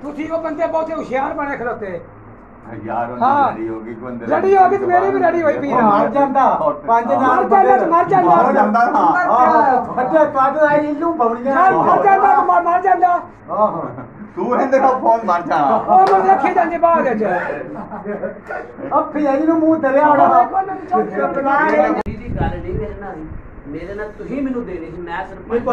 ਤੁਸੀਂ ਉਹ ਬੰਦੇ ਬਹੁਤੇ ਹੁਸ਼ਿਆਰ ਬਣੇ ਖਲੋਤੇ यार हाँ रेडी होगी बंदे रेडी होगी तो मेरी भी रेडी हुई पी रहा मर जाता 5000 मर जाता फटे काट आई इल्लू बवड़ियां मर जाता तू रहंदे का फोन मार जा ओ मैं रखी जांदी बाद च अब फिर नु मुंह दरिया वाला दीदी गल नहीं मेरे नाल तुही मेनू देनी सी मैं सरपंच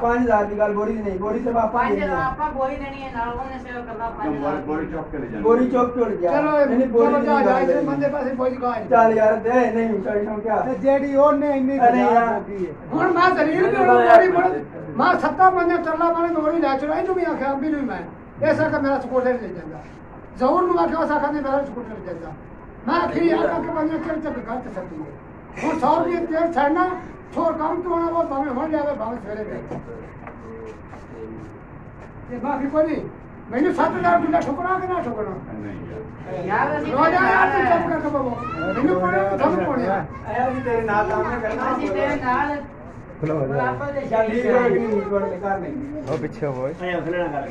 5000 की गल बोरी नहीं बोरी से बाप 5000 आपा बोरी देनी है नाल ने सेवा करना 5000 बोरी चौक के ले जा बोरी चौक पे उड़ गया चलो नहीं बोरी जा जा बंदे पास पहुंच गए चल यार दे नहीं कैसा क्या जेडी ओने इन्नी अरे यार हुन मैं दलील भी बोरी मैं सत्ता बंदे तरला मारे बोरी ले चलो इनु भी आखे अभी नहीं मैं ऐसा का मेरा स्कूटर ले जांदा जरूर नु आखे ऐसा का मेरा स्कूटर ले जांदा मैं आखिर आका के बंदे चल चल गलत सकती है वो 100 रुपये तेल छड़ना छोड़ काम तो होना बहुत भावे हो जावे भावे सवेरे गए ये माफी कोई नहीं मैंने 7000 बिना ठोकरा के ना ठोकरा नहीं यार असि रोजा यार तू चुप कर बाबू मैंने पड़े थम पड़े आया भी तेरे नाल काम में करना असि तेरे नाल आपा दे बेकार नहीं वो पीछे वो आया खलना कर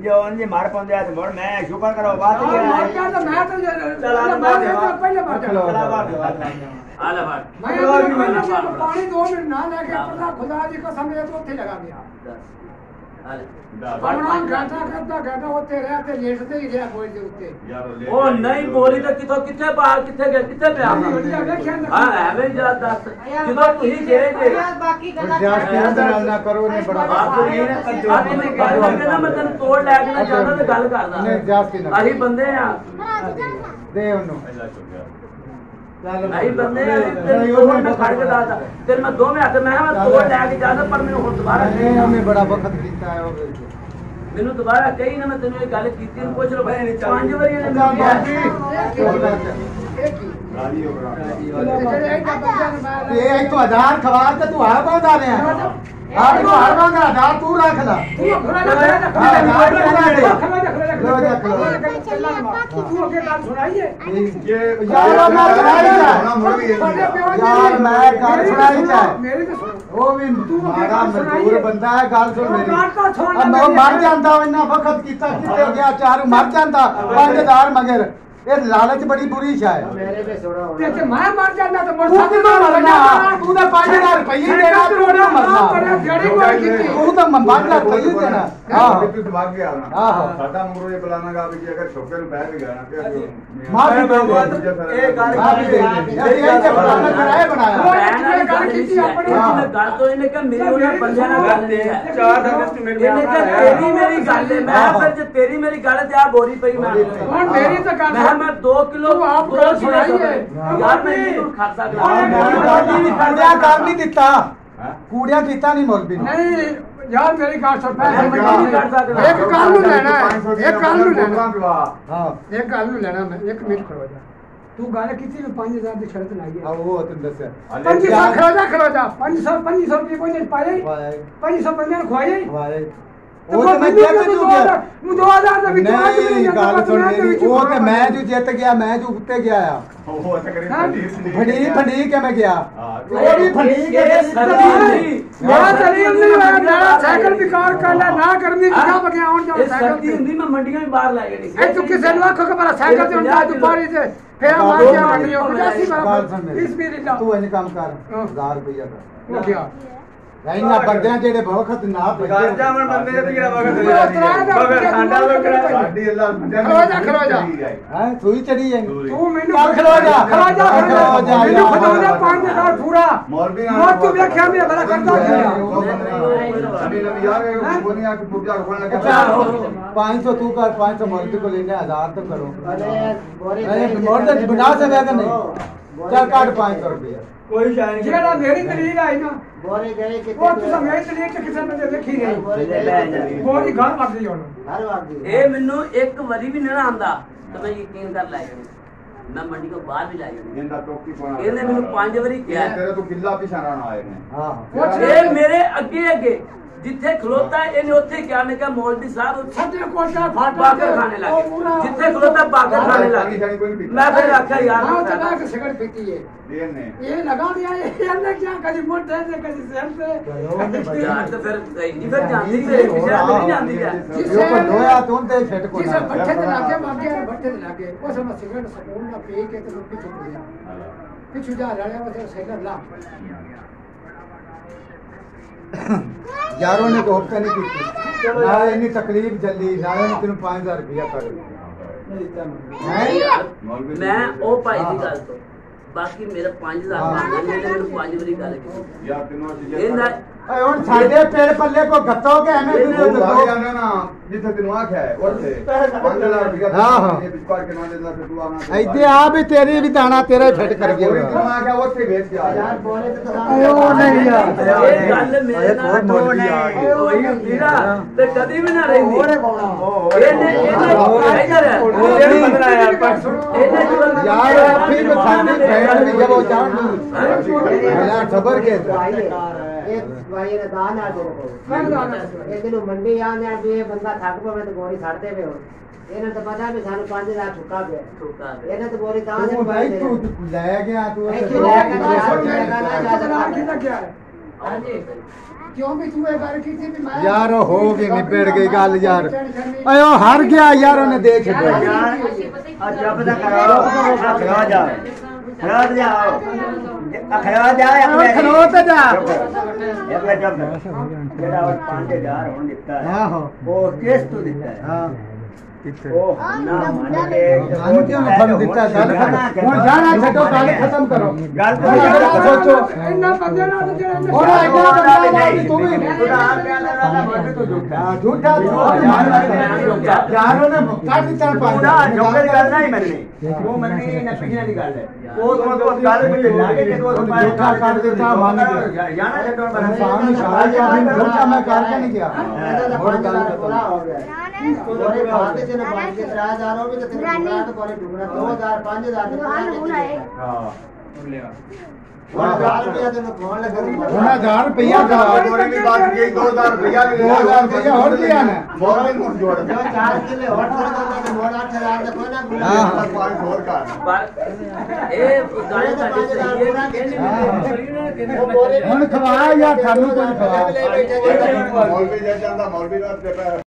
जो उनजे मार पंदे आ मोड़ मैं शुक्र करो बात मार क्या तो मैं तो चला पहले बात चला आला बात मैं पानी 2 मिनट ना लेके पता खुदा की कसम ये तो उठे लगा गया घंटा होते रहते लेटते ही रहा बोल देते ओ नहीं बोली तो किथों किथे बाहर किथे गए किथे पे आ हां एवें जा दस ਜਦੋਂ ਤੁਸੀਂ ਗਏ ਜੇ बाकी गल्ला जास ना करो नहीं बड़ा बात नहीं है आज मैं ਗੱਲ ਕਰਨਾ ਮੈਂ ਤੈਨੂੰ ਤੋੜ ਲੈ ਕੇ ਨਾ ਜਾਂਦਾ ਤੇ ਗੱਲ ਕਰਦਾ नहीं जास की ना ਅਸੀਂ ਬੰਦੇ ਆ दे उन्नो ਨਹੀਂ ਬੰਦੇ ਆ ਮੈਂ ਖੜ ਕੇ ਦੱਸਦਾ ਤੇ ਮੈਂ ਦੋਵੇਂ ਹੱਥ ਮੈਂ ਤੋੜ ਲੈ ਕੇ ਜਾਂਦਾ ਪਰ ਮੈਨੂੰ ਹੁਣ ਦੁਬਾਰਾ नहीं हमें बड़ा वक्त बीता है वो ਮੈਨੂੰ ਦੁਬਾਰਾ ਕਹੀ ਨਾ ਮੈਂ ਤੈਨੂੰ ਇਹ ਗੱਲ ਕੀਤੀ ਨੂੰ ਪੁੱਛ ਲਓ 5 ਵਾਰੀ ਇਹਨੇ ਮੈਨੂੰ ਕਿਹਾ राजी हो गया ये एक तो 1000 खवार के तू हार बांध आ रहे हैं हार को हार बांध 1000 तू रख ला तू खड़ा तू आगे बात सुनाइए यार मैं सुनाई यार मैं गल सुनाई मेरी तो सुन वो भी मारा मजदूर बंदा है गल सुन मेरी छोड़ अब मैं मर जांदा इन्ना वक्त कीता किते गया चार मर जांदा 5000 मगर ये लालच बड़ी बुरी शय है मेरे पे छोड़ा होना ते मैं मर जाना तो तू भी मरना तू तो 5000 रुपये देना तू ना मरना जड़ी कोई की तू तो मर जा कही देना हां तू भाग गया ना हां साडा मगरो ये प्लाना गा भी अगर छोके नु बैठ गया ना कि मां भी ए गाल ये प्लान कराए बनाया गल कीती अपने ਗੱਲ ਤੋਂ ਇਹਨੇ ਕਿ ਮੇਰੀ ਉਹਨਾਂ ਬੰਦਿਆਂ ਨਾਲ ਗੱਲ ਨਹੀਂ ਹੈ 4 अगस्त में ਇਹਨੇ ਕਿ ਤੇਰੀ ਮੇਰੀ ਗੱਲ ਹੈ ਮੈਂ ਫਿਰ ਜੇ ਤੇਰੀ ਮੇਰੀ ਗੱਲ ਤੇ ਆ ਬੋਰੀ ਪਈ ਮੈਂ ਹੁਣ ਮੇਰੀ ਤਾਂ ਗੱਲ मैं 2 किलो आप दो सुनाइए यार मैं नहीं खाता काम नहीं दिता कूड़िया कीता नहीं मौलवी नहीं यार मेरी गाल सुन पैसे मैं नहीं कर सकता एक काल नु लेना है एक काल नु लेना हां एक काल नु लेना मैं एक मिनट खड़ो जा तू गाल किसी में 5000 की शर्त लाई है अब वो तुम दस 500 खड़ो जा 500 रुपए कोई पाए 500 बंदे खुआए वाले वो तो मैं जीत चुका मु 2000 ਦਾ ਵਿੱਚ नहीं गाल सुन मेरी वो तो मैं जो जीत गया मैं जो उत्ते गया वो ऐसा करे फंडी के मैं गया वो भी फंडी के यार दलील नहीं है मेरा साइकिल बेकार करना ना करनी क्या बगया आउन जाओ साइकिल सर्दी हुंदी मैं मंडियां में बाहर ला गई ए तू किसे नु आखो के मेरा साइकिल से उठा तू बारी से फिर मार के आनी हो 85 बराबर इस भी रिला तू ये काम कर 1000 रुपया का हो गया ਇਹਨਾਂ ਬੰਦਿਆਂ ਜਿਹੜੇ ਬਹੁਤ ਨਾ घर जावन बंदे ते किड़ा वक्त मगर साडा लोग साडी अल्लाह खलो जा है तू ही चढ़ी है तू मैनू खलो जा मैनू खलोजा 5000 पूरा मौलवी मौत तू देखया मैं भला करता क्या अभी नबी यार वो नहीं आके पूजा खोलने लगा 500 तू कर 500 मौलवी को लेने 1000 तो करो बोरी अरे मौलवी बना सकेगा नहीं चल काट 500 रुपया कोई शाय नहीं जेड़ा मेरी दलील आई ना बोरी गए कि वो तू मेरी दलील ते किसे ने देखी नहीं बोरी घर पक गई होना हर वागी ਇਹ ਮੈਨੂੰ ਇੱਕ ਵਾਰੀ ਵੀ ਨਹੀਂ ਆਂਦਾ ਤੇ ਮੈਂ ਯਕੀਨ ਕਰ ਲਾਇਆ मैं मंडी को बाहर भी लाई जिंदा टोकी कोना ਇਹਨੇ ਮੈਨੂੰ 5 ਵਾਰੀ ਕਿਹਾ तेरे तो किला पिछाना ना आए ने हां ਇਹ ਮੇਰੇ ਅੱਗੇ ਅੱਗੇ ਜਿੱਥੇ ਖਲੋਤਾ ਇਹਨੇ ਉੱਥੇ ਕਿਹਾ ਨੇ ਕਿ ਮੌਲਵੀ ਸਾਹਿਬ ਸੱਜੇ ਕੋਟਾ ਫਾਟਾ ਬਾਕਰ ਖਾਣੇ ਲੱਗੇ ਜਿੱਥੇ ਖਲੋਤਾ ਬਾਕਰ ਖਾਣੇ ਲੱਗੇ ਮੈਂ ਫਿਰ ਆਖਿਆ ਯਾਰ ਹਾਂ ਚਲਾ ਕੇ ਸਿਗਰਟ ਪੀਤੀ ਹੈ ਨੇ ਇਹ ਲਗਾ दिया ਇਹਨੇ क्या कभी मोटे से कभी सिर से ਯਾਰ ਤੇ ਫਿਰ ਨਹੀਂ ਫਿਰ ਜਾਂਦੀ ਤੇ ਪਿਛਾ ਨਹੀਂ ਜਾਂਦੀ ਹੈ यो पर दोया तुम ते छट को जिसे भट्टे ते लागे मार गया भट्टे ते लागे वो सब सिगरेट सकून ना पी के तो पीछे हो गया पीछे जा रहा है वो सिगरेट ला यारों ने तो हफ्ता नहीं की ना इतनी तकलीफ जल्दी ना ने तेन 5000 रुपया कर मैं ओ भाई दी गल तो बाकी मेरा 5000 मांगे मैंने 5 वारी गल की ਯਾਰ ਤੈਨੂੰ ਇਹਦਾ ਹੁਣ ਸਾਡੇ ਪੇੜ ਪੱਲੇ ਕੋ ਗੱਤੋ ਕੇ ਐਵੇਂ ਉਹ ਬਾਹਰ ਜਾਣਾ ਨਾ ਜਿੱਥੇ ਤੈਨੂੰ ਆਖਿਆ ਹੈ ਉੱਥੇ 5000 ਰੁਪਇਆ ਹਾਂ, ਹਾਂ। ਵਿੱਚ ਪਾ ਕੇ ਨਾ ਦੇਣਾ ਫਿਰ ਤੂੰ ਆਣਾ ਇੱਥੇ ਆ ਵੀ ਤੇਰੀ ਵੀ ਦਾਣਾ ਤੇਰਾ ਹੀ ਫਿੱਟ ਕਰ ਤੈਨੂੰ ਗਿਆ ਆਖਿਆ ਉੱਥੇ ਵੇਚ ਕੇ ਆ यार बोले तो ਉਹ ਨਹੀਂ ਯਾਰ ਇਹ ਗੱਲ ਮੇਰੇ ਨਾਲ ਹੋਈ ਹੁੰਦੀ ਨਾ ਤੇ ਕਦੀ ਵੀ ਨਾ ਰਹਿੰਦੀ ਇਹਨੇ यार फिर खाने बैठ भी जब वो जान मेरा खबर के एक भाई ने दान आ दे को एक दिन मंडी आने आ भी बंदा थक पवे तो गोरी छाड़ते पे हो ਇਹਨੇ ਤਾਂ ਪਤਾ ਵੀ ਸਾਨੂੰ 5000 ਚੁੱਕਾ ਪਿਆ ਇਹਨੇ ਤਾਂ ਗੋਰੀ ਤਾਂ तू भाई तू ले गया तू क्यों भी तू ये बार की थी भी मैं यार हो गई निबड़ गई गल यार अयो हार गया यार ने दे छड़ो आज जब तक खड़ा जा खड़ा जाओ खड़ा जा खलो तो जा एक जब जेड़ा 5000 होन दिता है हां वो केस तो दिता है हां ओ ना मान के ਸਾਨੂੰ ਕਿਉਂ ਫਲ ਦਿੱਤਾ ਗੱਲ ਹੁਣ ਜਾਣਾ ਛੱਡੋ ਗੱਲ ਖਤਮ ਕਰੋ ਗੱਲ ਸੋਚੋ ਇੰਨਾ ਬੰਦੇ ਨਾਲ ਜਿਹੜਾ ਹੁਣ ਐਡਾ ਬੰਦਾ ਨਹੀਂ ਤੂੰ ਵੀ खुदा क्या लगा था बोल तो झूठा झूठा तू यारों ने काट ਦਿੱਤਾ पूरा जोकर गल नहीं मननी वो मननी ना पिछले की गल है वो तो गल में लागे के तो झूठा काट ਦਿੱਤਾ मान गया जाना छड्डो पर इंसान इशारा किया झूठा मैं करके नहीं गया और गल पूरा हो गया गोरे बात से ने बात के 3000 हो भी तो तेरे दुकान तो गोरे ढूंढना 2000 5000 हां 1000 रुपया तो मैं फोन लगा 1000 रुपया का गोरे की बात की 2000 रुपया ले 2000 रुपया और दिया ना मोबाइल मुझ जोड़ जो 4 किलो हॉट कर तो मोड़ 8000 का कोई ना भूला हां पांच और का ਪਰ ਇਹ ਗੱਲ ਹੁਣ ਖਵਾ ਯਾਰ ਸਾਨੂੰ ਕੁਝ ਖਵਾ ले बैठे मौलवी जा ਜਾਂਦਾ मौलवी रात पे